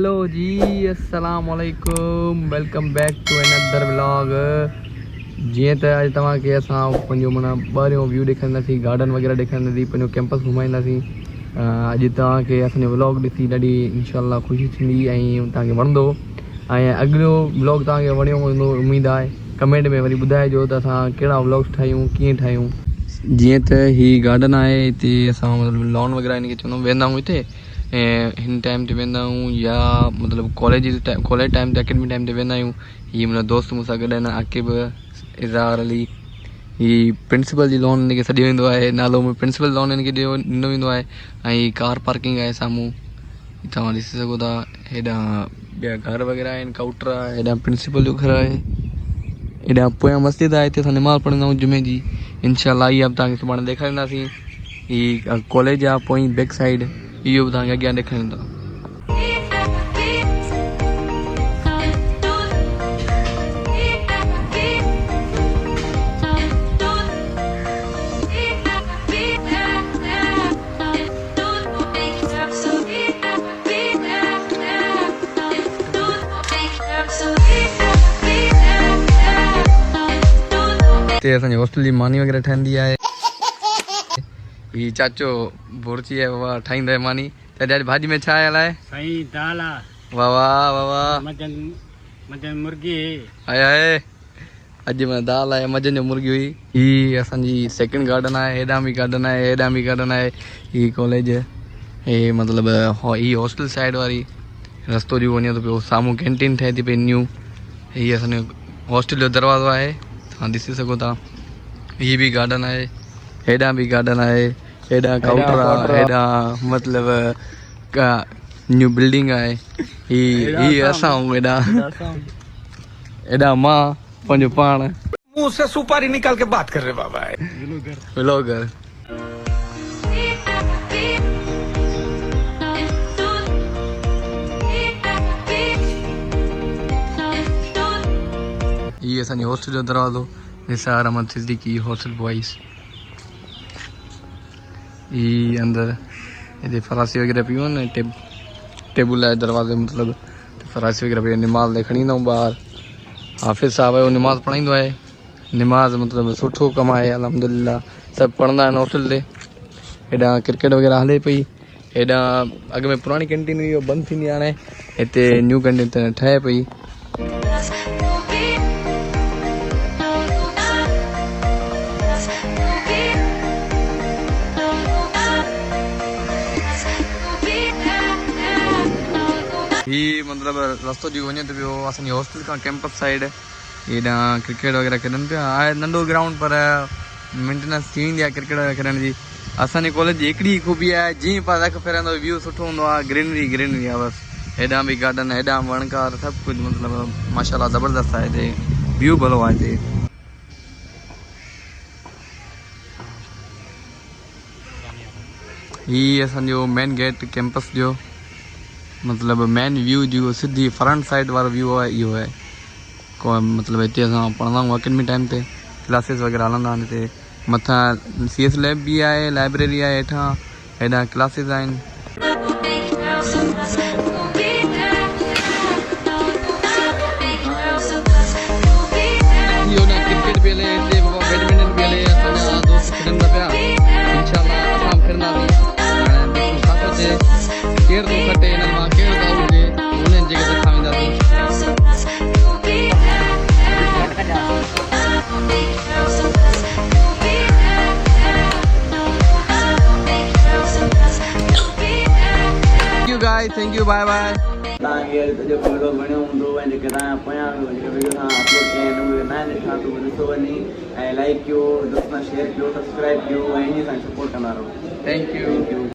Hello जी अस्सलाम वालेकुम welcome back to another vlog. जीअं त अॼु तव्हांखे असां पंहिंजो माना ॿाहिरियों व्यू ॾेखारींदासीं, गार्डन वग़ैरह ॾेखारींदासीं, पंहिंजो कैंपस घुमाईंदासीं। अॼु तव्हांखे असांजो व्लॉग ॾिसी ॾाढी इंशाल्लाह ख़ुशी थींदी ऐं तव्हांखे वणंदो। ऐं अॻिलो व्लॉग तव्हांखे वणियो हूंदो उमेदु आहे। कमेंट में वरी ॿुधाइजो त असां कहिड़ा व्लॉग्स ठाहियूं, कीअं ठाहियूं। जीअं त हीअ गार्डन आहे, हिते असां मतिलबु लॉन वग़ैरह हिनखे चवंदा आहियूं, वेंदा आहियूं हिते ऐं हिन टाइम ते वेंदा आहियूं या मतिलबु कॉलेज टाइम ते अकेडमी टाइम ते वेंदा आहियूं। हीअ मुंहिंजा दोस्त मूंसां गॾु आहिनि, आकिब, इज़हार अली। हीअ प्रिंसिपल जी लोन हिनखे सॾियो वेंदो आहे, नालो प्रिंसिपल लोन हिनखे ॾिनो वेंदो आहे। ऐं कार पार्किंग आहे साम्हूं, तव्हां ॾिसी सघो था। हेॾां ॿिया घर वग़ैरह आहिनि, काउंटर आहे, हेॾां प्रिंसिपल जो घर आहे, हेॾां पोयां मस्जिद आहे, हिते असां निमाज़ पढ़ंदा आहियूं जुमे जी। इनशाला इहा बि तव्हांखे सुभाणे ॾेखारींदासीं। हीअ कॉलेज आहे, पोइ बैक साइड इहो बि तव्हांखे अॻियां ॾेखारींदा। हिते असांजे हॉस्टल जी मानी वग़ैरह ठहंदी आहे। हीअ चाचो भुर्जी आहे, वाह ठाहींदो आहे मानी। त ॾाढी भाॼी में छा आहे अलाए? साईं दाल आहे। वाह वाह वाह वाह। मजन मुर्गी आहे आहे। अॼु मां दाल आहे, मजन जो मुर्गी हुई। हीअ असांजी सेकेंड गार्डन आहे, हेॾां बि गार्डन आहे, हेॾां बि गार्डन आहे। हीअ कॉलेज, हे मतिलबु हीअ हॉस्टल साइड वारी रस्तो जो वञे थो पियो, साम्हूं कैंटीन ठहे थी पई न्यू। हीअ असांजो हॉस्टल जो दरवाज़ो आहे, तव्हां ॾिसी सघो था। हीअ बि गार्डन आहे, हेॾां बि गार्डन आहे, हेॾां काउंटर आहे, हेॾां मतिलबु का न्यू बिल्डिंग आहे। हीअ असां हेॾां मां पंहिंजो पाण मुंह से सुपारी निकाल के बात कर रहे बाबा व्लॉगर। ये असांजी हॉस्टल जो दरवाज़ो, निसार अहमद सिद्दीकी हॉस्टल बॉइज़। ये अंदर हिते फरासी वग़ैरह पियूं आहिनि, टेबल आहे दरवाज़े मतिलबु फरासी वग़ैरह पियूं। निमाज़ लाइ खणी ईंदा आहियूं ॿाहिरि, हाफ़िज़ साहब आहे, उहो निमाज़ पढ़ाईंदो आहे। निमाज़ मतिलबु सुठो कमु आहे, अल्हम्दुलिल्लाह सभु पढ़ंदा आहिनि हॉस्टल ते। हेॾां क्रिकेट वग़ैरह हले पई। हेॾां अॻ में पुराणी कैंटीन हुई, उहो बंदि थींदी हाणे, हिते न्यू कैंटीन त ठहे पई। हीअ मतिलबु रस्तो जी वञे थो पियो असांजी हॉस्टल खां कैंपस साइड। हेॾां क्रिकेट वग़ैरह खेॾनि पिया, आहे नंढो ग्राउंड पर मेंटेनेंस थी वेंदी आहे क्रिकेट वग़ैरह खेॾण जी। असांजे कॉलेज जी हिकिड़ी ख़ूबी आहे, जीअं पाण रख फेरंदो व्यू सुठो हूंदो आहे, ग्रीनरी ग्रीनरी आहे बसि। हेॾां बि गार्डन, हेॾां वणकार, सभु कुझु मतिलबु माशाल्लाह ज़बरदस्त आहे हिते, व्यू भलो आहे हिते। हीअ असांजो मेन गेट कैंपस जो मतिलबु मेन व्यू जो सिधी फ्रंट साइड वारो व्यू आहे, इहो आहे। मतिलबु हिते असां पढ़ंदा आहियूं अकेडमी टाइम ते, क्लासिस वग़ैरह हलंदा आहिनि हिते। मथां CS लैब बि आहे, लाइब्रेरी आहे हेठां, हेॾां क्लासिस आहिनि। क्रिकेट बि हले हिते, बैडमिंटन बि हले, असांजा दोस्त खेॾनि था पिया। इंशाल्लाह असां बि खेॾंदासीं। केरु थो खटे हिन मां, केरु था हुजे उन्हनि जॻह ते असां वेंदासीं। Thank you bye bye. तव्हांखे जेको वीडियो वणियो हूंदो ऐं जेके तव्हां पोयां वीडियो तव्हां अपलोड कया आहिनि उहे न ॾिठा त उहे ॾिसो वञी ऐं लाइक कयो, दोस्तनि सां शेयर कयो, सब्सक्राइब कयो ऐं इन सां सपोर्ट कंदा रहो। Thank U.